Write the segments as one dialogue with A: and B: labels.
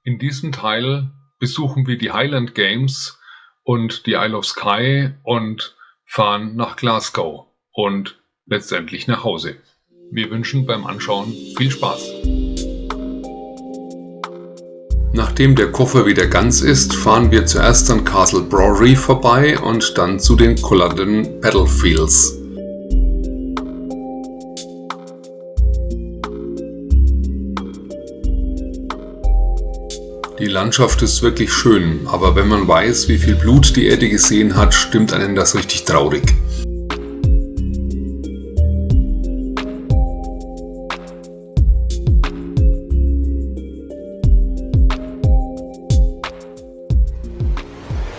A: In diesem Teil besuchen wir die Highland Games und die Isle of Skye und fahren nach Glasgow und letztendlich nach Hause. Wir wünschen beim Anschauen viel Spaß. Nachdem der Koffer wieder ganz ist, fahren wir zuerst an Castle Braury vorbei und dann zu den Culloden Battlefields. Die Landschaft ist wirklich schön, aber wenn man weiß, wie viel Blut die Erde gesehen hat, stimmt einen das richtig traurig.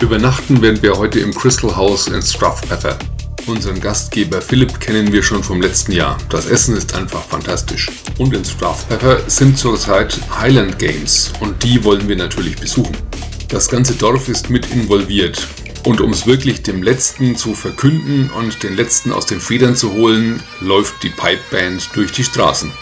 A: Übernachten werden wir heute im Crystal House in Strathpether. Unseren Gastgeber Philipp kennen wir schon vom letzten Jahr. Das Essen ist einfach fantastisch. Und in Strathpether sind zurzeit Highland Games und die wollen wir natürlich besuchen. Das ganze Dorf ist mit involviert. Und um es wirklich dem Letzten zu verkünden und den Letzten aus den Federn zu holen, läuft die Pipeband durch die Straßen.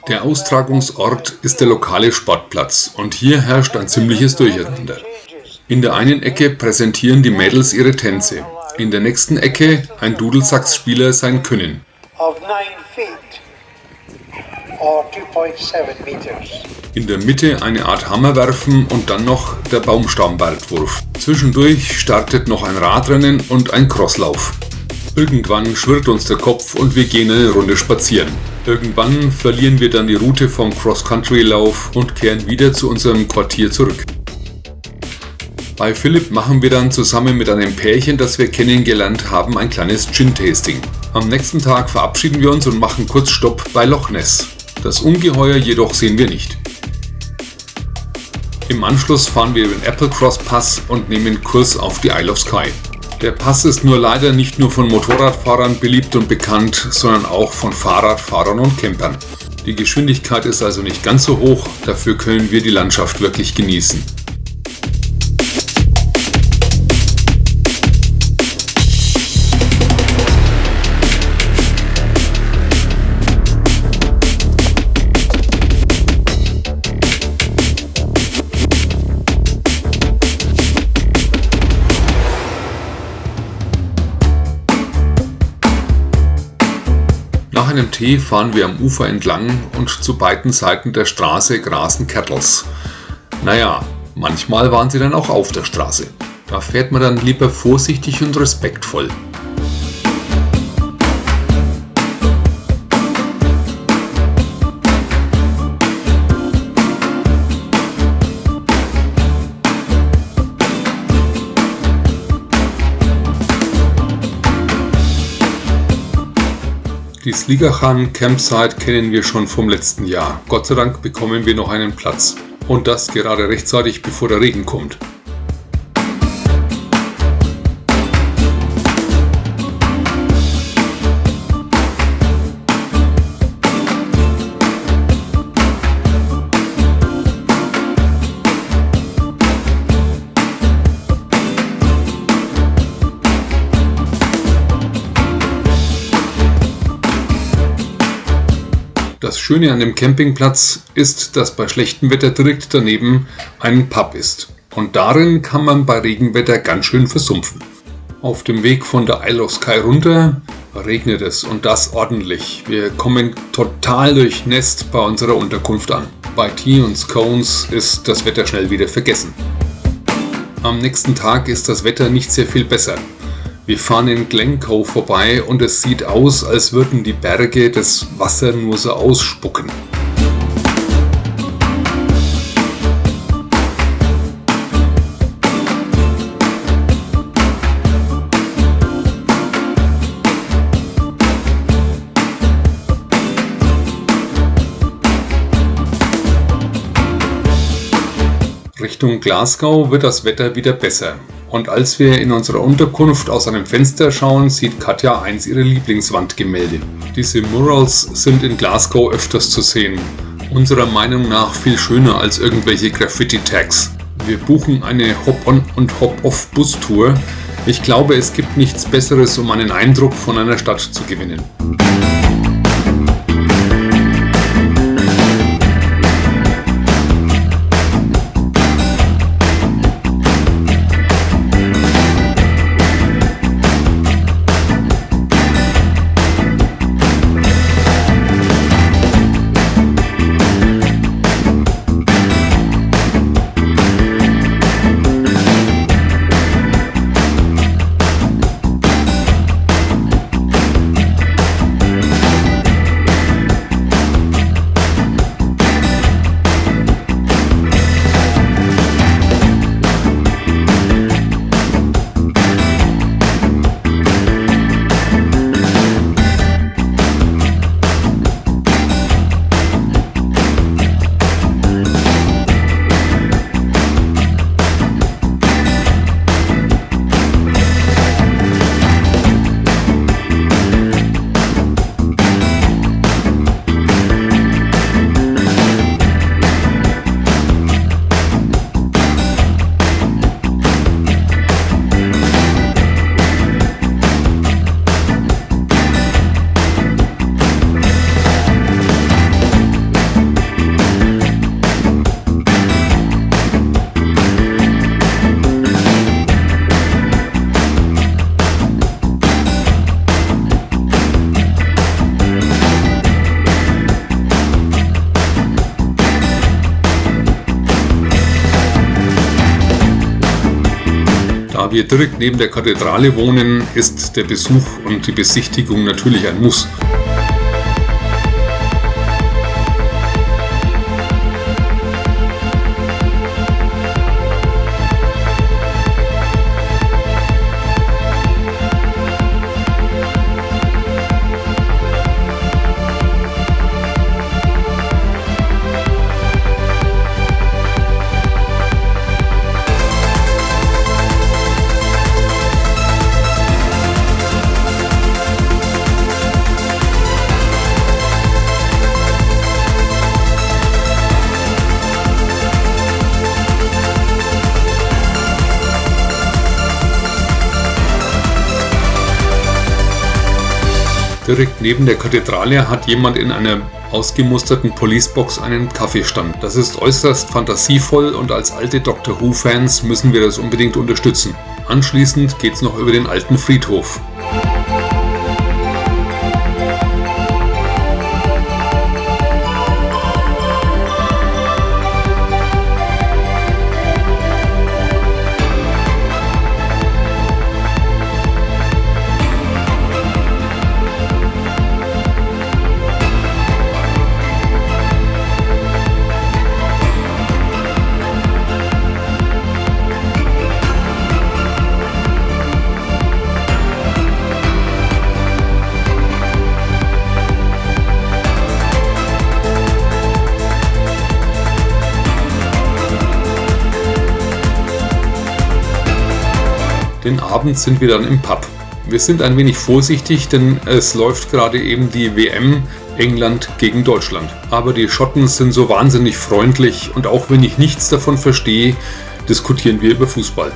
A: Der Austragungsort ist der lokale Sportplatz und hier herrscht ein ziemliches Durcheinander. In der einen Ecke präsentieren die Mädels ihre Tänze, in der nächsten Ecke ein Dudelsaxspieler sein Können. In der Mitte eine Art Hammerwerfen und dann noch der Baumstammweitwurf. Zwischendurch startet noch ein Radrennen und ein Crosslauf. Irgendwann schwirrt uns der Kopf und wir gehen eine Runde spazieren. Irgendwann verlieren wir dann die Route vom Cross-Country-Lauf und kehren wieder zu unserem Quartier zurück. Bei Philipp machen wir dann zusammen mit einem Pärchen, das wir kennengelernt haben, ein kleines Gin-Tasting. Am nächsten Tag verabschieden wir uns und machen kurz Stopp bei Loch Ness. Das Ungeheuer jedoch sehen wir nicht. Im Anschluss fahren wir über den Applecross Pass und nehmen Kurs auf die Isle of Skye. Der Pass ist nur leider nicht nur von Motorradfahrern beliebt und bekannt, sondern auch von Fahrradfahrern und Campern. Die Geschwindigkeit ist also nicht ganz so hoch, dafür können wir die Landschaft wirklich genießen. Nach einem Tee fahren wir am Ufer entlang und zu beiden Seiten der Straße grasen Cattles. Naja, manchmal waren sie dann auch auf der Straße. Da fährt man dann lieber vorsichtig und respektvoll. Die Sligachan Campsite kennen wir schon vom letzten Jahr. Gott sei Dank bekommen wir noch einen Platz. Und das gerade rechtzeitig, bevor der Regen kommt. Das Schöne an dem Campingplatz ist, dass bei schlechtem Wetter direkt daneben ein Pub ist. Und darin kann man bei Regenwetter ganz schön versumpfen. Auf dem Weg von der Isle of Skye runter regnet es und das ordentlich. Wir kommen total durchnässt bei unserer Unterkunft an. Bei Tea und Scones ist das Wetter schnell wieder vergessen. Am nächsten Tag ist das Wetter nicht sehr viel besser. Wir fahren in Glencoe vorbei und es sieht aus, als würden die Berge das Wasser nur so ausspucken. Richtung Glasgow wird das Wetter wieder besser. Und als wir in unserer Unterkunft aus einem Fenster schauen, sieht Katja eins ihrer Lieblingswandgemälde. Diese Murals sind in Glasgow öfters zu sehen. Unserer Meinung nach viel schöner als irgendwelche Graffiti-Tags. Wir buchen eine Hop-on- und Hop-off-Bustour. Ich glaube, es gibt nichts Besseres, um einen Eindruck von einer Stadt zu gewinnen. Da wir direkt neben der Kathedrale wohnen, ist der Besuch und die Besichtigung natürlich ein Muss. Direkt neben der Kathedrale hat jemand in einer ausgemusterten Policebox einen Kaffeestand. Das ist äußerst fantasievoll und als alte Doctor Who-Fans müssen wir das unbedingt unterstützen. Anschließend geht's noch über den alten Friedhof. Den Abend sind wir dann im Pub. Wir sind ein wenig vorsichtig, denn es läuft gerade eben die WM England gegen Deutschland. Aber die Schotten sind so wahnsinnig freundlich und auch wenn ich nichts davon verstehe, diskutieren wir über Fußball.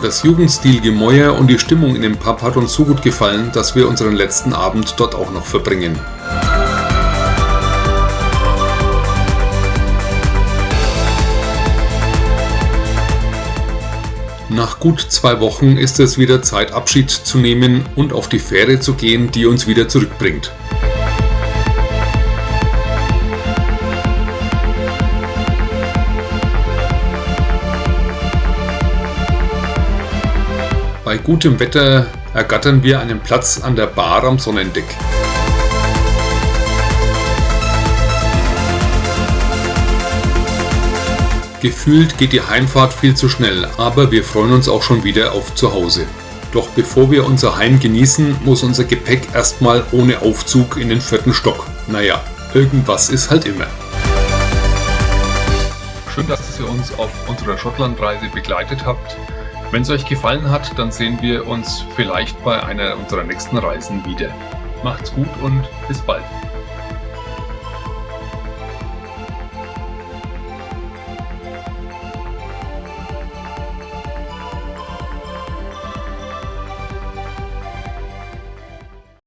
A: Das Jugendstil-Gemäuer und die Stimmung in dem Pub hat uns so gut gefallen, dass wir unseren letzten Abend dort auch noch verbringen. Nach gut 2 Wochen ist es wieder Zeit, Abschied zu nehmen und auf die Fähre zu gehen, die uns wieder zurückbringt. Bei gutem Wetter ergattern wir einen Platz an der Bar am Sonnendeck. Gefühlt geht die Heimfahrt viel zu schnell, aber wir freuen uns auch schon wieder auf Zuhause. Doch bevor wir unser Heim genießen, muss unser Gepäck erstmal ohne Aufzug in den 4. Stock. Naja, irgendwas ist halt immer.
B: Schön, dass ihr uns auf unserer Schottlandreise begleitet habt. Wenn es euch gefallen hat, dann sehen wir uns vielleicht bei einer unserer nächsten Reisen wieder. Macht's gut und bis bald.